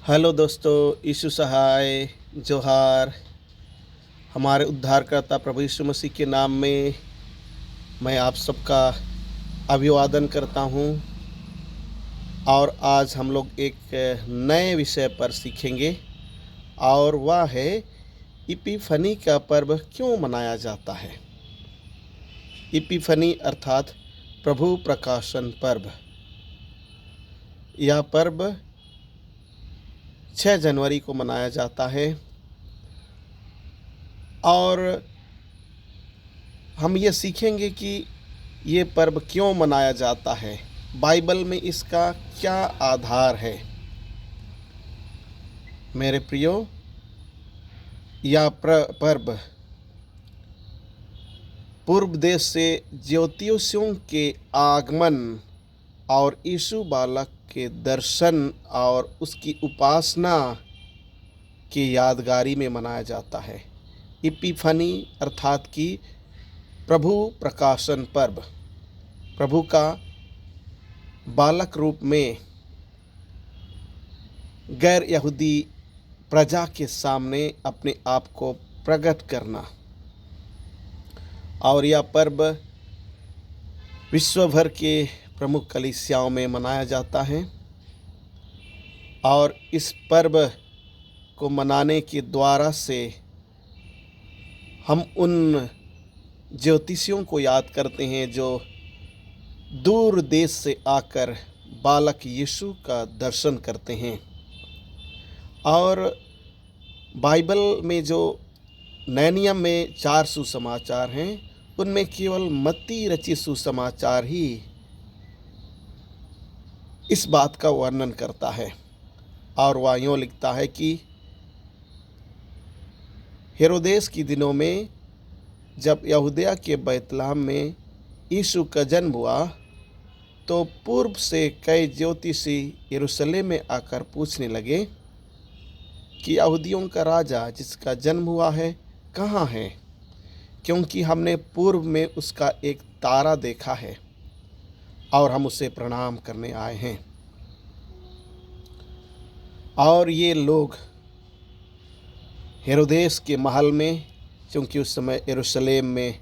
Hello दोस्तों, यीशु सहाय जोहार। हमारे उद्धारकर्ता प्रभु यीशु मसीह के नाम में मैं आप सबका अभिवादन करता हूं। और आज हम लोग एक नए विषय पर सीखेंगे और वह है इपिफनी का पर्व क्यों मनाया जाता है। इपिफनी अर्थात प्रभु प्रकाशन पर्व। यह पर्व 6 जनवरी को मनाया जाता है और हम ये सीखेंगे कि ये पर्व क्यों मनाया जाता है, बाइबल में इसका क्या आधार है। मेरे प्रियो, यह पर्व पूर्व देश से ज्योतिषियों के आगमन और यीशु बालक के दर्शन और उसकी उपासना की यादगारी में मनाया जाता है। इपिफनी अर्थात कि प्रभु प्रकाशन पर्व, प्रभु का बालक रूप में गैर यहूदी प्रजा के सामने अपने आप को प्रकट करना। और यह पर्व विश्व भर के प्रमुख कलीसियाओं में मनाया जाता है और इस पर्व को मनाने के द्वारा से हम उन ज्योतिषियों को याद करते हैं जो दूर देश से आकर बालक यीशु का दर्शन करते हैं। और बाइबल में जो नए नियम में 4 सुसमाचार हैं, उनमें केवल मत्ती रचित सुसमाचार ही इस बात का वर्णन करता है। और वह यूँ लिखता है कि हेरोदेस के दिनों में जब यहूदिया के बैतलहम में यीशु का जन्म हुआ, तो पूर्व से कई ज्योतिषी यरूशलेम में आकर पूछने लगे कि यहूदियों का राजा जिसका जन्म हुआ है कहाँ है, क्योंकि हमने पूर्व में उसका एक तारा देखा है और हम उसे प्रणाम करने आए हैं। और ये लोग हेरोदेस के महल में, क्योंकि उस समय यरूशलेम में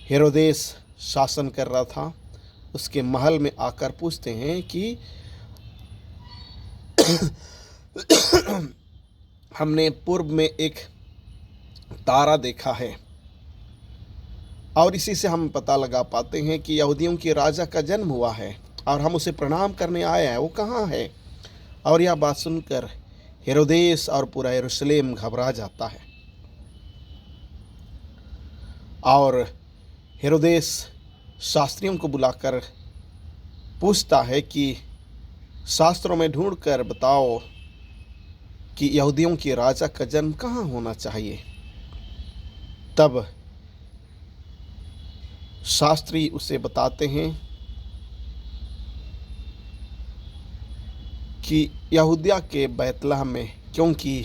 हेरोदेस शासन कर रहा था, उसके महल में आकर पूछते हैं कि हमने पूर्व में एक तारा देखा है। और इसी से हम पता लगा पाते हैं कि यहूदियों के राजा का जन्म हुआ है और हम उसे प्रणाम करने आए हैं, वो कहाँ है। और यह बात सुनकर हेरोदेस और पूरा यरूशलेम घबरा जाता है। और हेरोदेस शास्त्रियों को बुलाकर पूछता है कि शास्त्रों में ढूंढकर बताओ कि यहूदियों के राजा का जन्म कहाँ होना चाहिए। तब शास्त्री उसे बताते हैं कि यहूदिया के बैतलहम में, क्योंकि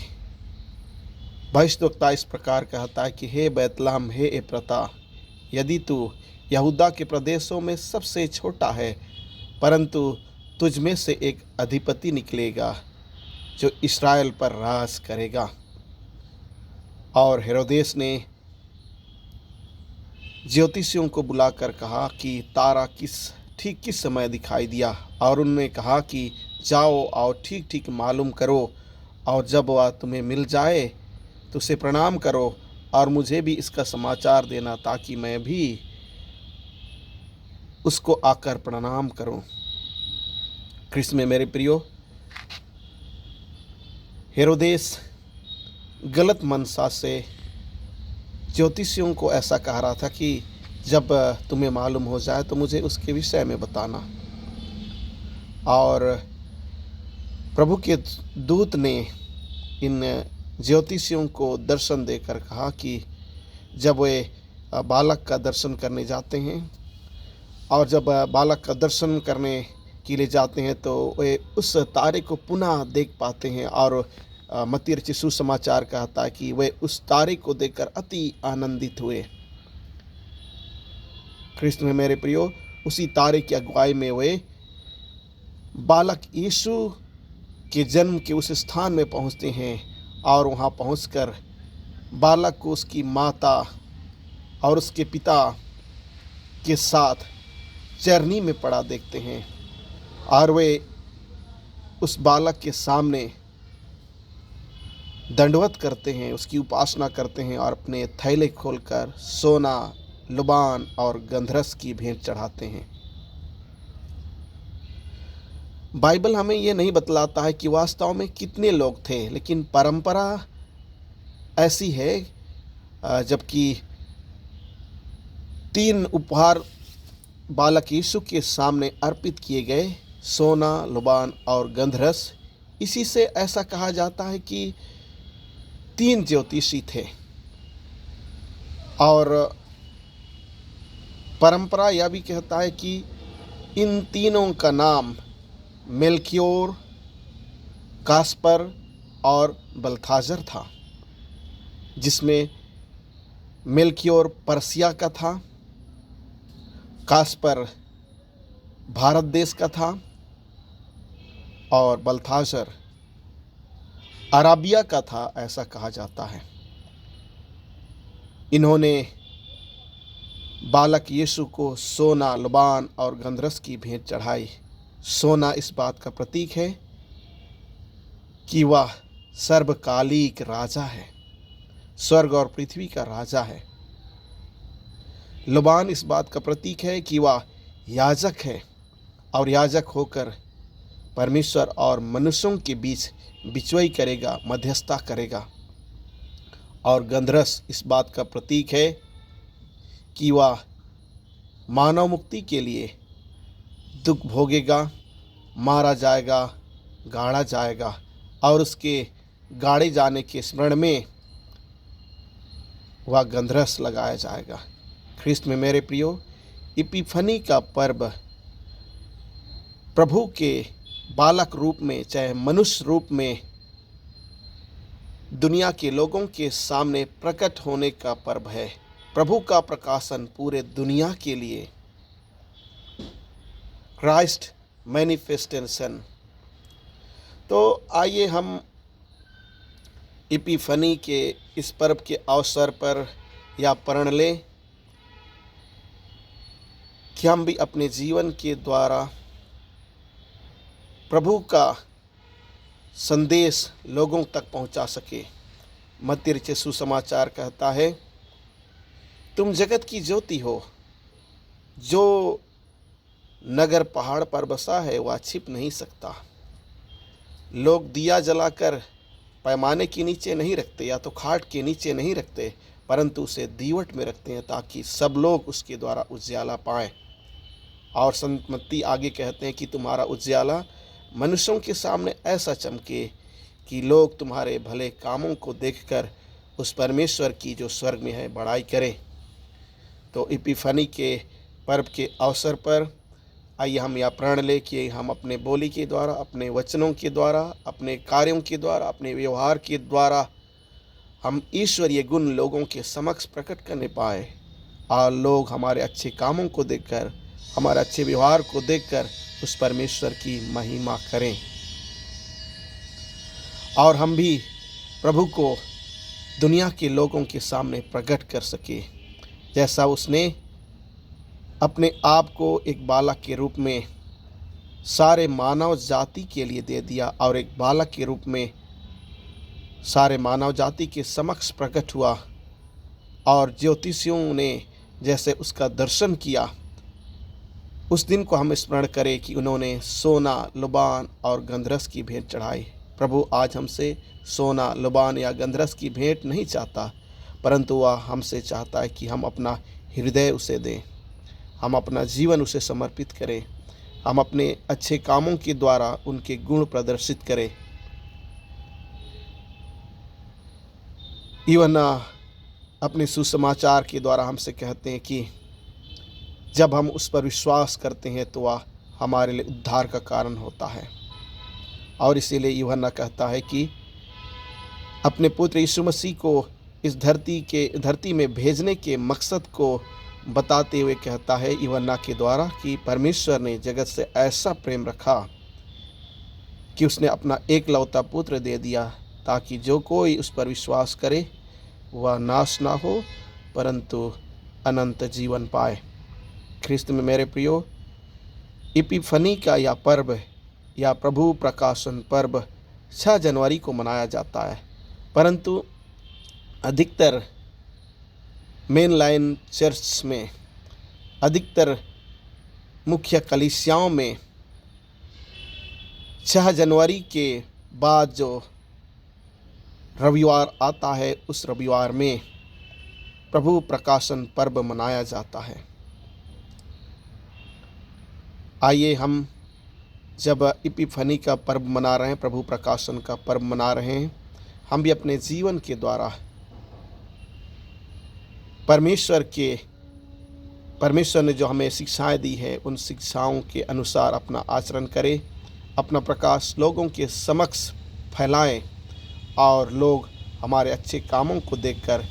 भविष्यद्वक्ता इस प्रकार कहता है कि हे बैतलहम, हे एप्रता, यदि तू यहूदा के प्रदेशों में सबसे छोटा है, परंतु तुझ में से एक अधिपति निकलेगा जो इस्राएल पर राज करेगा। और हेरोदेस ने ज्योतिषियों को बुलाकर कहा कि तारा ठीक किस समय दिखाई दिया, और उन्होंने कहा कि जाओ और ठीक ठीक मालूम करो, और जब वह तुम्हें मिल जाए तो उसे प्रणाम करो और मुझे भी इसका समाचार देना, ताकि मैं भी उसको आकर प्रणाम करूं। कृष्ण में मेरे प्रियो, हेरोदेस गलत मनसा से ज्योतिषियों को ऐसा कह रहा था कि जब तुम्हें मालूम हो जाए तो मुझे उसके विषय में बताना। और प्रभु के दूत ने इन ज्योतिषियों को दर्शन देकर कहा कि जब वे बालक का दर्शन करने जाते हैं, और जब बालक का दर्शन करने के लिए जाते हैं, तो वे उस तारे को पुनः देख पाते हैं। और मत्ती रचित सुसमाचार कहता है कि वे उस तारे को देखकर अति आनंदित हुए। कृष्ण में मेरे प्रियो, उसी तारे की अगुवाई में वे बालक यीशु के जन्म के उस स्थान में पहुंचते हैं और वहां पहुंचकर बालक को उसकी माता और उसके पिता के साथ चरनी में पड़ा देखते हैं और वे उस बालक के सामने दंडवत करते हैं, उसकी उपासना करते हैं और अपने थैले खोलकर सोना, लुबान और गंधरस की भेंट चढ़ाते हैं। बाइबल हमें यह नहीं बतलाता है कि वास्तव में कितने लोग थे, लेकिन परंपरा ऐसी है जबकि 3 उपहार बालक यीशु के सामने अर्पित किए गए, सोना, लुबान और गंधरस। इसी से ऐसा कहा जाता है कि 3 ज्योतिषी थे और परंपरा यह भी कहता है कि इन तीनों का नाम मेल्कियोर, कास्पर और बल्थाजर था, जिसमें मेल्कियोर पर्सिया का था, कास्पर भारत देश का था और बल्थाजर अराबिया का था, ऐसा कहा जाता है। इन्होंने बालक यीशु को सोना, लुबान और गंधरस की भेंट चढ़ाई। सोना इस बात का प्रतीक है कि वह सर्वकालिक राजा है, स्वर्ग और पृथ्वी का राजा है। लुबान इस बात का प्रतीक है कि वह याजक है और याजक होकर परमेश्वर और मनुष्यों के बीच बिचवाई करेगा, मध्यस्थता करेगा। और गंधरस इस बात का प्रतीक है कि वह मानव मुक्ति के लिए दुख भोगेगा, मारा जाएगा, गाड़ा जाएगा और उसके गाड़े जाने के स्मरण में वह गंधरस लगाया जाएगा। ख्रिस्त में मेरे प्रियो, इपिफनी का पर्व प्रभु के बालक रूप में, चाहे मनुष्य रूप में, दुनिया के लोगों के सामने प्रकट होने का पर्व है। प्रभु का प्रकाशन पूरे दुनिया के लिए, क्राइस्ट मैनिफेस्टेशन। तो आइए हम इपिफनी के इस पर्व के अवसर पर यह प्रण लें कि हम भी अपने जीवन के द्वारा प्रभु का संदेश लोगों तक पहुंचा सके। मत्ती रचित सुसमाचार कहता है, तुम जगत की ज्योति हो। जो नगर पहाड़ पर बसा है वह छिप नहीं सकता। लोग दिया जलाकर पैमाने के नीचे नहीं रखते या तो खाट के नीचे नहीं रखते, परंतु उसे दीवट में रखते हैं ताकि सब लोग उसके द्वारा उजियाला पाएं। और संत मत्ती आगे कहते हैं कि तुम्हारा उजियाला मनुष्यों के सामने ऐसा चमके कि लोग तुम्हारे भले कामों को देखकर उस परमेश्वर की जो स्वर्ग में है बड़ाई करें। तो इपिफनी के पर्व के अवसर पर आइए हम यह प्रण लें कि हम अपने बोली के द्वारा, अपने वचनों के द्वारा, अपने कार्यों के द्वारा, अपने व्यवहार के द्वारा हम ईश्वरीय गुण लोगों के समक्ष प्रकट करने पाए और लोग हमारे अच्छे कामों को देखकर, हमारे अच्छे व्यवहार को देखकर उस परमेश्वर की महिमा करें और हम भी प्रभु को दुनिया के लोगों के सामने प्रकट कर सके, जैसा उसने अपने आप को एक बालक के रूप में सारे मानव जाति के लिए दे दिया और एक बालक के रूप में सारे मानव जाति के समक्ष प्रकट हुआ। और ज्योतिषियों ने जैसे उसका दर्शन किया, उस दिन को हम स्मरण करें कि उन्होंने सोना, लुबान और गंधरस की भेंट चढ़ाई। प्रभु आज हमसे सोना, लुबान या गंधरस की भेंट नहीं चाहता, परंतु वह हमसे चाहता है कि हम अपना हृदय उसे दें, हम अपना जीवन उसे समर्पित करें, हम अपने अच्छे कामों के द्वारा उनके गुण प्रदर्शित करें। यूहन्ना अपने सुसमाचार के द्वारा हमसे कहते हैं कि जब हम उस पर विश्वास करते हैं तो वह हमारे लिए उद्धार का कारण होता है। और इसीलिए यूहन्ना कहता है कि अपने पुत्र यीशु मसीह को इस धरती में भेजने के मकसद को बताते हुए कहता है यूहन्ना के द्वारा कि परमेश्वर ने जगत से ऐसा प्रेम रखा कि उसने अपना एकलौता पुत्र दे दिया, ताकि जो कोई उस पर विश्वास करे वह नाश ना हो परंतु अनंत जीवन पाए। ख्रिस्त में मेरे प्रियो, इपिफनी का यह पर्व या प्रभु प्रकाशन पर्व 6 जनवरी को मनाया जाता है, परंतु अधिकतर मेन लाइन चर्च में, अधिकतर मुख्य कलीसियाओं में 6 जनवरी के बाद जो रविवार आता है उस रविवार में प्रभु प्रकाशन पर्व मनाया जाता है। आइए हम जब इपिफनी का पर्व मना रहे हैं, प्रभु प्रकाशन का पर्व मना रहे हैं, हम भी अपने जीवन के द्वारा परमेश्वर ने जो हमें शिक्षाएं दी है उन शिक्षाओं के अनुसार अपना आचरण करें, अपना प्रकाश लोगों के समक्ष फैलाएं और लोग हमारे अच्छे कामों को देखकर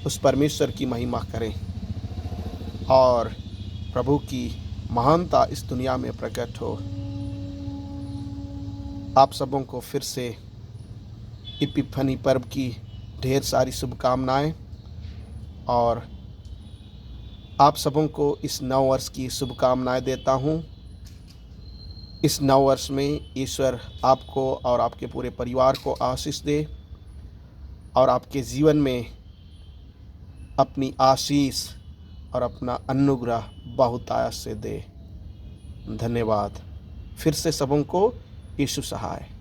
उस परमेश्वर की महिमा करें और प्रभु की महानता इस दुनिया में प्रकट हो। आप सबों को फिर से इपिफनी पर्व की ढेर सारी शुभकामनाएं और आप सबों को इस नव वर्ष की शुभकामनाएं देता हूं। इस नव वर्ष में ईश्वर आपको और आपके पूरे परिवार को आशीष दे और आपके जीवन में अपनी आशीष और अपना अनुग्रह बहुतायत से दे। धन्यवाद। फिर से सबों को यीशु सहाय।